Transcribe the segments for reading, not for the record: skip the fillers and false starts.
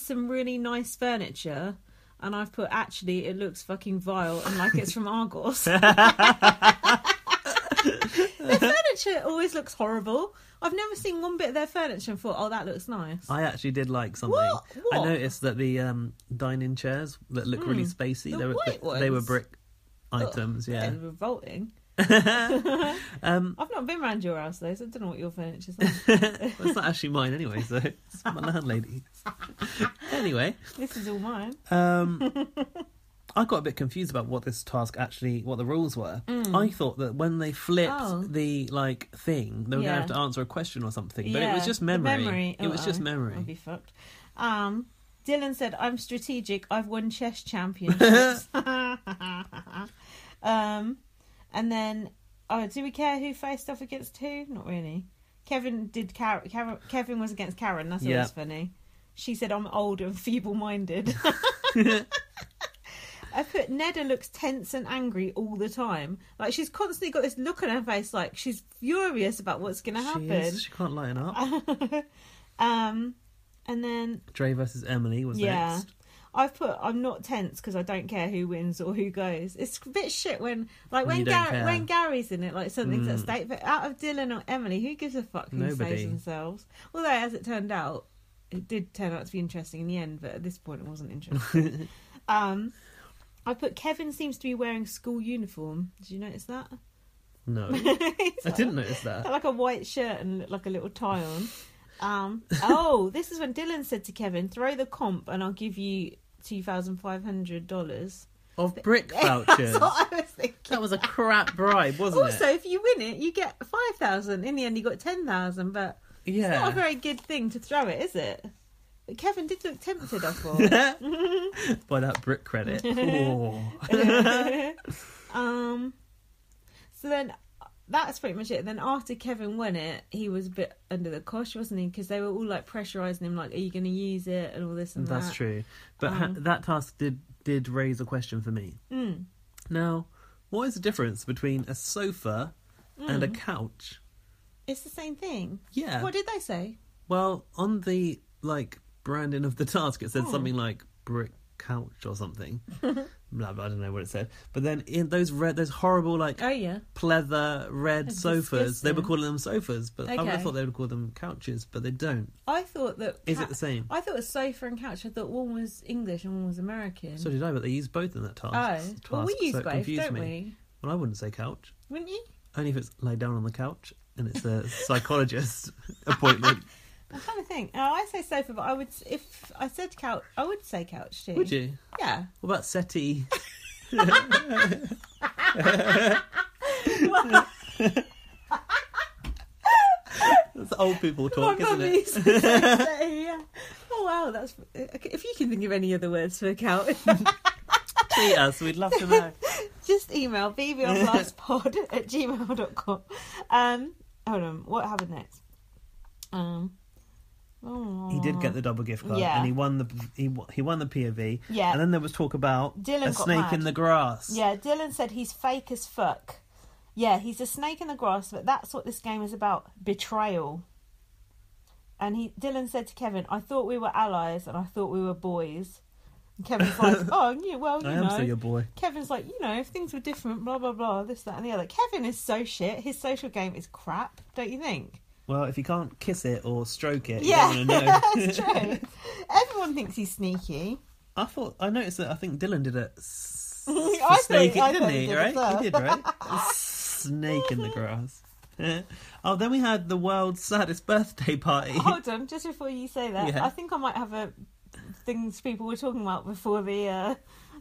some really nice furniture, and I've put, actually, it looks fucking vile and like it's from Argos. Their furniture always looks horrible. I've never seen one bit of their furniture and thought, oh, that looks nice. I actually did like something. What? I noticed that the dining chairs that look really spacey, they were brick items, yeah. They're revolting. I've not been around your house though, so I don't know what your furniture's like. Well, it's not actually mine anyway, so it's my landlady's. Anyway, this is all mine. I got a bit confused about what this task actually, what the rules were. I thought that when they flipped the thing, they were going to have to answer a question or something, but it was just memory. It was just memory. I'll be fucked. Dylan said, "I'm strategic. I've won chess championships." And then, do we care who faced off against who? Not really. Kevin did. Kevin was against Karen. That's always funny. She said, "I'm old and feeble-minded." I put, Neda looks tense and angry all the time. Like, she's constantly got this look on her face, like she's furious about what's going to happen. She can't lighten up. And then Dre versus Emily was next. I've put, I'm not tense because I don't care who wins or who goes. It's a bit shit when Gary's in it, like something's at stake. But out of Dylan or Emily, who gives a fuck who saves themselves? Although, as it turned out, it did turn out to be interesting in the end, but at this point it wasn't interesting. I put, Kevin seems to be wearing school uniform. Did you notice that? No. I didn't notice that. Like a white shirt and like a little tie on. This is when Dylan said to Kevin, "Throw the comp and I'll give you $2,500 of brick vouchers." That's what I was thinking. That was a crap bribe, wasn't it? Also, if you win it, you get 5,000. In the end, you got 10,000, but it's not a very good thing to throw it, is it? But Kevin did look tempted, I thought. By that brick credit. So then, that's pretty much it. Then after Kevin won it, he was a bit under the cosh, wasn't he? Because they were all like pressurising him, like, "Are you going to use it?" and all this and that. That's true. But that task did raise a question for me. Now, what is the difference between a sofa and a couch? It's the same thing. Yeah. What did they say? Well, on the branding of the task, it said something like brick couch or something. Blah, blah, I don't know what it said. But then in those horrible pleather red sofas, disgusting. They were calling them sofas, but I would have thought they would call them couches, but they don't. I thought that... Is it the same? I thought it was sofa and couch. I thought one was English and one was American. So did I, but they used both in that task. Well, we use both, don't we? Well, I wouldn't say couch. Wouldn't you? Only if it's laid down on the couch and it's a psychologist appointment. I'm trying to think. I say sofa, but if I said couch, I would say couch too. Would you? Yeah. What about settee? That's old people talk, isn't it? Yeah. Oh wow, that's. If you can think of any other words for couch, tweet us. We'd love to know. Just email bbonlastpod@gmail.com. Hold on. What happened next? He did get the double gift card, and he won the POV. Yeah, and then there was talk about Dylan a snake in the grass. Yeah, Dylan said he's fake as fuck. Yeah, he's a snake in the grass, but that's what this game is about: betrayal. And Dylan said to Kevin, "I thought we were allies, and I thought we were boys." And Kevin's like, "Oh, yeah, well, you know." I am still your boy. Kevin's like, if things were different, blah blah blah, this, that, and the other. Kevin is so shit. His social game is crap, don't you think? Well, if you can't kiss it or stroke it, you don't want to know. That's true. Everyone thinks he's sneaky. I noticed that. I think Dylan did it. Snake, didn't he? Right? He did, right? Snake in the grass. Oh, then we had the world's saddest birthday party. Hold on, just before you say that, I think I might have things people were talking about before the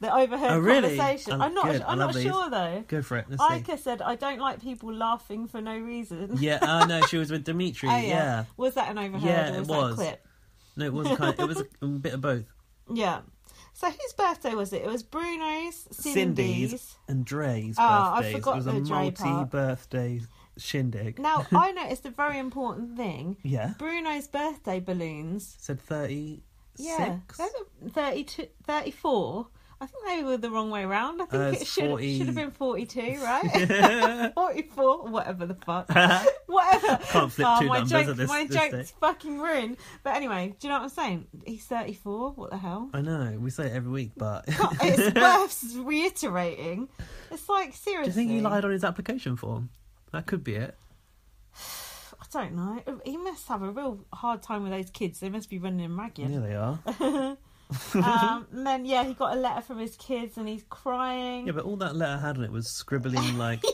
overheard conversation. I'm not sure though. Go for it. Ika said, "I don't like people laughing for no reason." Yeah, no, she was with Dimitri. Yeah. Was that an overheard? Yeah, or was it was. That a clip? No, it wasn't. It was a bit of both. Yeah. So whose birthday was it? It was Bruno's, Cindy's, and Dre's birthdays. I forgot it was a multi-birthday shindig. Now I noticed a very important thing. Yeah. Bruno's birthday balloons said 30. Yeah, 32, 34. I think they were the wrong way around. I think it should have been 42, right? 44, whatever the fuck. Whatever. Can't flip two numbers at this My joke's fucking ruined. But anyway, do you know what I'm saying? He's 34. What the hell? I know. We say it every week, but... It's worth reiterating. It's like, seriously. Do you think he lied on his application form? That could be it. I don't know. He must have a real hard time with those kids. They must be running him ragged. Yeah, they are. And then he got a letter from his kids and he's crying. Yeah, but all that letter had on it was scribbling like...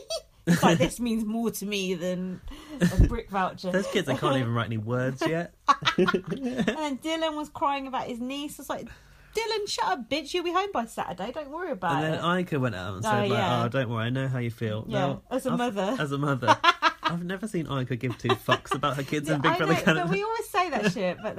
It's like, this means more to me than a brick voucher. Those kids, they can't even write any words yet. And then Dylan was crying about his niece. I was like, Dylan, shut up, bitch. You'll be home by Saturday. Don't worry about it. And then Ica went out and said, oh, don't worry. I know how you feel. Yeah, now, as a mother. As a mother. I've never seen Ica give two fucks about her kids in Big Brother Canada. But we always say that shit, but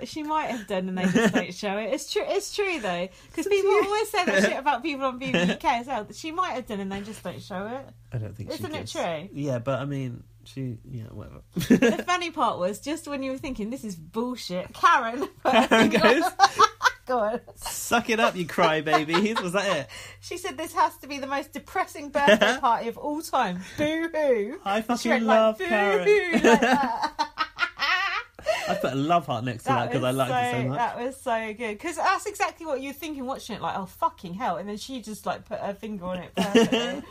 she might have done and they just don't show it. It's true though, because people always say that shit about people on BBC UK as well. She might have done and they just don't show it. I don't think Isn't it true? Yeah, but I mean, whatever. The funny part was, just when you were thinking, this is bullshit, Karen goes... Go on. Suck it up, you crybabies. Was that it? She said this has to be the most depressing birthday party of all time. Boo-hoo. I fucking love Karen. Like that. I put a love heart next to that because I liked it so much. That was so good. Because that's exactly what you're thinking watching it. Like, oh, fucking hell. And then she just, like, put her finger on it perfectly.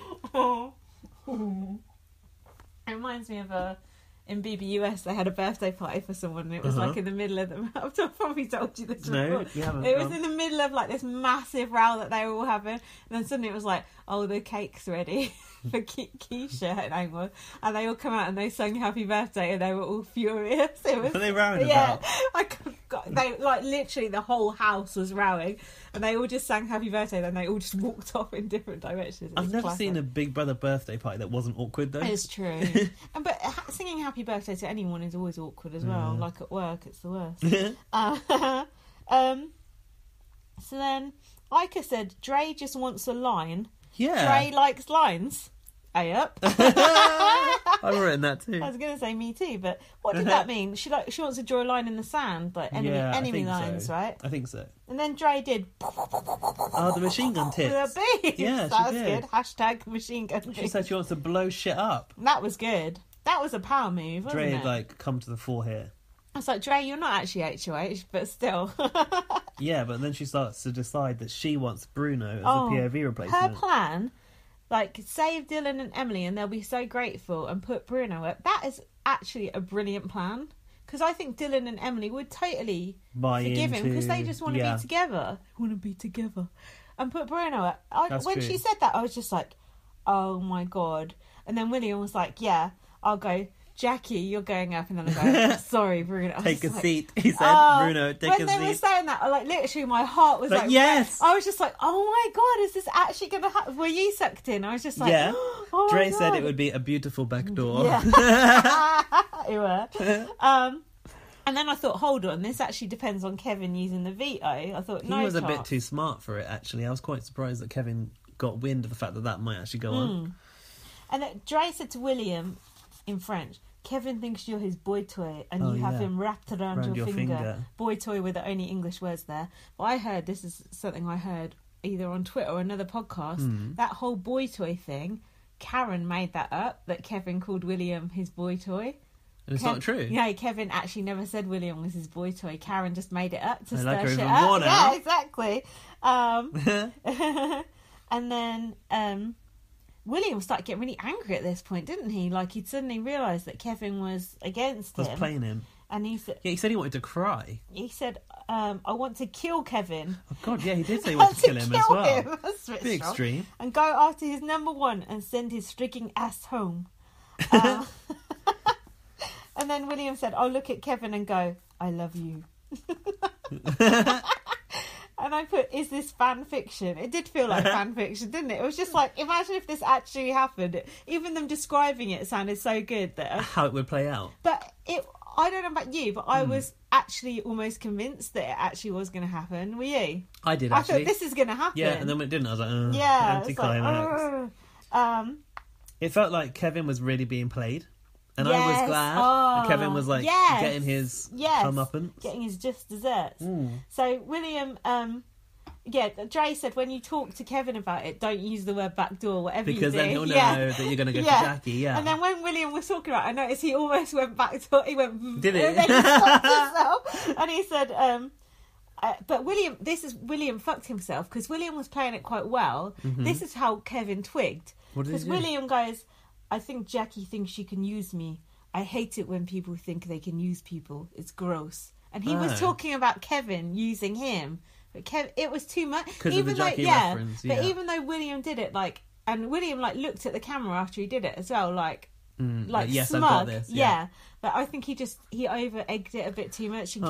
It reminds me of in BBUS, they had a birthday party for someone, and it was like in the middle of them. I've probably told you this before. No, you haven't. It was in the middle of like this massive row that they were all having, and then suddenly it was like, oh, the cake's ready for Keisha, her name was, and they all come out and they sang happy birthday, and they were all furious. It was, were they rowing about? They like literally the whole house was rowing, and they all just sang happy birthday. Then they all just walked off in different directions. I've never seen a Big Brother birthday party that wasn't awkward though. It's true, but singing happy birthday to anyone is always awkward as well. Like at work, it's the worst. So then Ica said Dre just wants a line. Yeah, Dre likes lines. Up. I've written that too. I was going to say me too, but what did that mean? She wants to draw a line in the sand, like enemy lines, so. right? I think so. And then Dre did. Oh, the machine gun tits. With her beads. Yeah, that was did. good. Hashtag machine gun tits. She said she wants to blow shit up. That was good. That was a power move, wasn't Dre it? had like come to the fore here. I was like, Dre, you're not actually HOH, but still. Yeah, but then she starts to decide that she wants Bruno as a POV replacement. Her plan, like, save Dylan and Emily and they'll be so grateful and put Bruno up. That is actually a brilliant plan. Because I think Dylan and Emily would totally forgive him because they just want to be together. Want to be together. And put Bruno up. When she said that, I was just like, oh my God. And then William was like, yeah, I'll go. Jackie, you're going up, and then I go, sorry, Bruno. Take a seat. He said, Bruno, take a seat. When they were saying that, like, literally my heart was like, yes. I was just like, oh my God, is this actually going to happen? Were you sucked in? I was just like, yeah. Oh Dre said it would be a beautiful back door. Yeah. You were. And then I thought, hold on, this actually depends on Kevin using the veto. I thought, he was a bit too smart for it, actually. I was quite surprised that Kevin got wind of the fact that might actually go on. And Dre said to William in French, Kevin thinks you're his boy toy and you have him wrapped around your finger. Boy toy with the only English words there. But I heard, this is something I heard either on Twitter or another podcast, that whole boy toy thing, Karen made that up, that Kevin called William his boy toy. And it's not true? Yeah, Kevin actually never said William was his boy toy. Karen just made it up to stir shit up. More now. Yeah, exactly. And then William started getting really angry at this point, didn't he? Like, he'd suddenly realised that Kevin was against him. Was playing him. And he said... Yeah, he said he wanted to cry. He said, I want to kill Kevin. Oh, God, yeah, he did say he wanted to kill him as well. That's a bit strong. Extreme. And go after his number one and send his striking ass home. And then William said, I'll look at Kevin and go, I love you. And I put, is this fan fiction? It did feel like fan fiction, didn't it? It was just like, imagine if this actually happened. Even them describing it sounded so good. That how it would play out. But I don't know about you, but I was actually almost convinced that it actually was going to happen. Were you? I did, actually. I thought, this is going to happen. Yeah, and then when it didn't, I was like, yeah, anticlimax. It felt like Kevin was really being played. And I was glad Kevin was like getting his comeuppance. Getting his just desserts. So William Jay said when you talk to Kevin about it, don't use the word backdoor, whatever you do. Because then he'll know that you're going to go for Jackie, yeah. And then when William was talking about it, I noticed he almost went backdoor. He went... Did he? And then he stopped himself. And he said... but William fucked himself because William was playing it quite well. Mm-hmm. This is how Kevin twigged. Because William goes, I think Jackie thinks she can use me. I hate it when people think they can use people. It's gross. And he was talking about Kevin using him. But it was too much. Because of the Jackie reference, But even though William did it, and William looked at the camera after he did it as well, yes, smug. I've got this. Yeah. But I think he over egged it a bit too much, and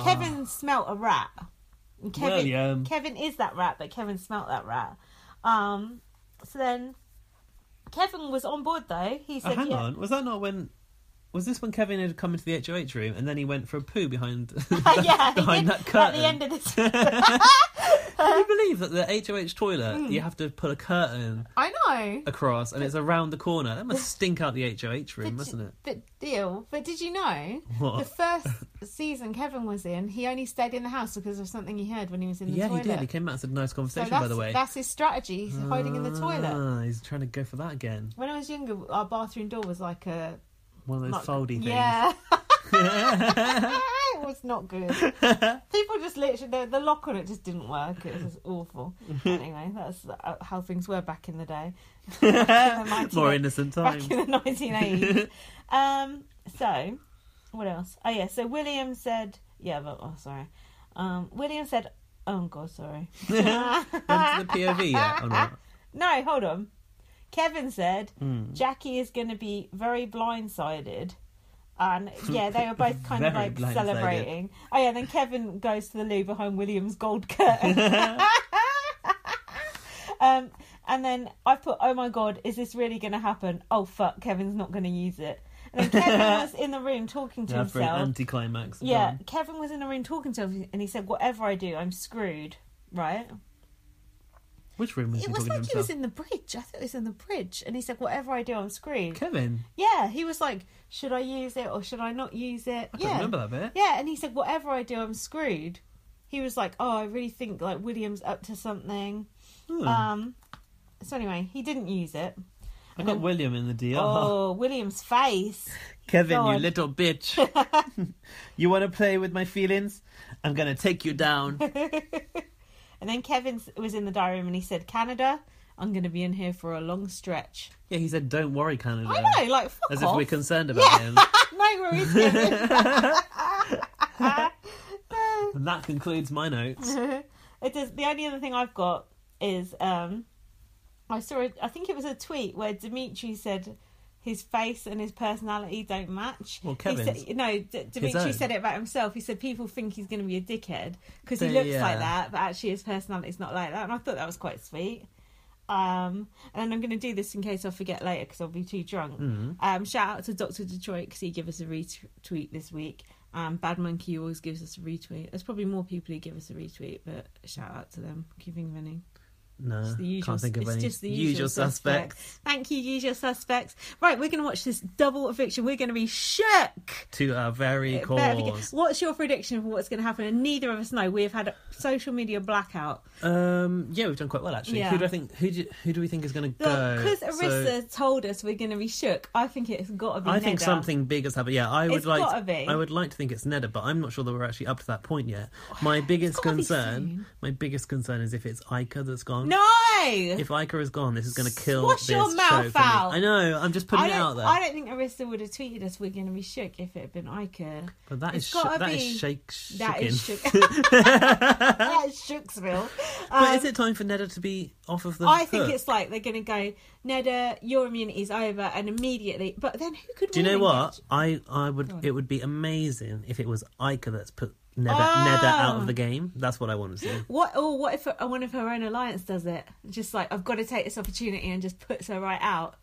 Kevin smelt a rat. And Kevin is that rat, but Kevin smelt that rat. So then Kevin was on board though. He said, hang on, was this when Kevin had come into the HOH room and then he went for a poo behind that curtain? At the end of the Can you believe that the HOH toilet, you have to put a curtain across and it's around the corner? That must stink out the HOH room, mustn't it? But did you know, the first season Kevin was in, he only stayed in the house because of something he heard when he was in the toilet. Yeah, he did. He came out and said, nice conversation, by the way. That's his strategy. He's hiding in the toilet. He's trying to go for that again. When I was younger, our bathroom door was like a... one of those foldy things. Yeah. It was not good. People just literally... The lock on it just didn't work. It was just awful. Anyway, that's how things were back in the day. More innocent times. Back in the 1980s. So, what else? Oh, yeah. So William said... William said... Oh, God, sorry. Into the POV yet, or not? No, hold on. Kevin said Jackie is going to be very blindsided. And they were both kind of celebrating. Oh yeah, then Kevin goes to the loo behind William's gold curtain. And then I put, oh my God, is this really going to happen? Oh fuck, Kevin's not going to use it. And then Kevin was in the room talking to himself. For an anticlimax. Yeah, Kevin was in the room talking to himself and he said, whatever I do, I'm screwed. Right? Which room was he talking to himself? It was like he was in the bridge. I thought it was in the bridge. And he said, whatever I do, I'm screwed. Kevin? Yeah, he was like, should I use it or should I not use it? I don't remember that bit. Yeah, and he said, whatever I do, I'm screwed. He was like, oh, I really think William's up to something. So anyway, he didn't use it. I got William in the deal. Oh, William's face. Kevin, you little bitch. You want to play with my feelings? I'm going to take you down. And then Kevin was in the diary room and he said, Canada, I'm going to be in here for a long stretch. Yeah, he said, don't worry, Canada. I know, fuck As off. if we're concerned about him. No worries, Kevin. And that concludes my notes. The only other thing I've got is, I think it was a tweet where Dimitri said his face and his personality don't match. Well, Kevin's. Dimitri said it about himself. He said people think he's going to be a dickhead because he looks like that, but actually his personality's not like that. And I thought that was quite sweet. And I'm going to do this in case I forget later because I'll be too drunk. Shout out to Dr. Detroit because he gave us a retweet this week. Bad Monkey always gives us a retweet. There's probably more people who give us a retweet, but shout out to them. Can you think of any? No, can't think of any. Just the usual suspects. Thank you, usual suspects. Right, we're going to watch this double eviction. We're going to be shook to our very cause. What's your prediction for what's going to happen? And neither of us know. We have had a social media blackout. We've done quite well actually. Yeah. Who do we think is going to go? Because Arissa told us we're going to be shook. I think it's got to be. I think something big has happened. Yeah, I would like to think it's Neda, but I'm not sure that we're actually up to that point yet. My biggest concern is if it's Ica that's gone. No! If Ica is gone, this is going to kill this show your mouth for out. me. I know, I'm just putting it out there. I don't think Arissa would have tweeted us we're going to be shook if it had been Ica. But that is shooking. That is shook. That is Shooksville. But is it time for Neda to be off of the I think it's like they're going to go, Neda, your immunity's over, and immediately... But then who could... Do you know what? I would. It would be amazing if it was Ica that's put Neda out of the game. That's what I want to see. What if one of her own alliance does it? Just like, I've got to take this opportunity and just puts her right out.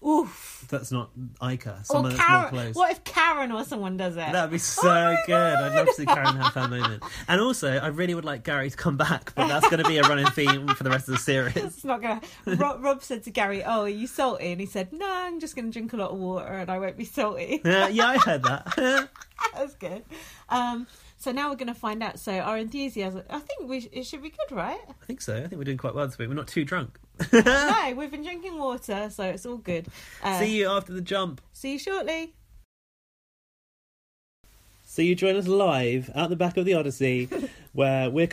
Oof. That's not Ica. Someone that's more close. What if Karen or someone does it? That'd be so good. I'd love to see Karen have her moment. And also, I really would like Gary to come back, but that's going to be a running theme for the rest of the series. It's not going to... Rob said to Gary, oh, are you salty? And he said, no, I'm just going to drink a lot of water and I won't be salty. Yeah, I heard that. That's good. So now we're going to find out. So our enthusiasm, I think it should be good, right? I think so. I think we're doing quite well this week. We're not too drunk. No, we've been drinking water, so it's all good. See you after the jump. See you shortly. So you join us live out the back of the Odyssey, where we're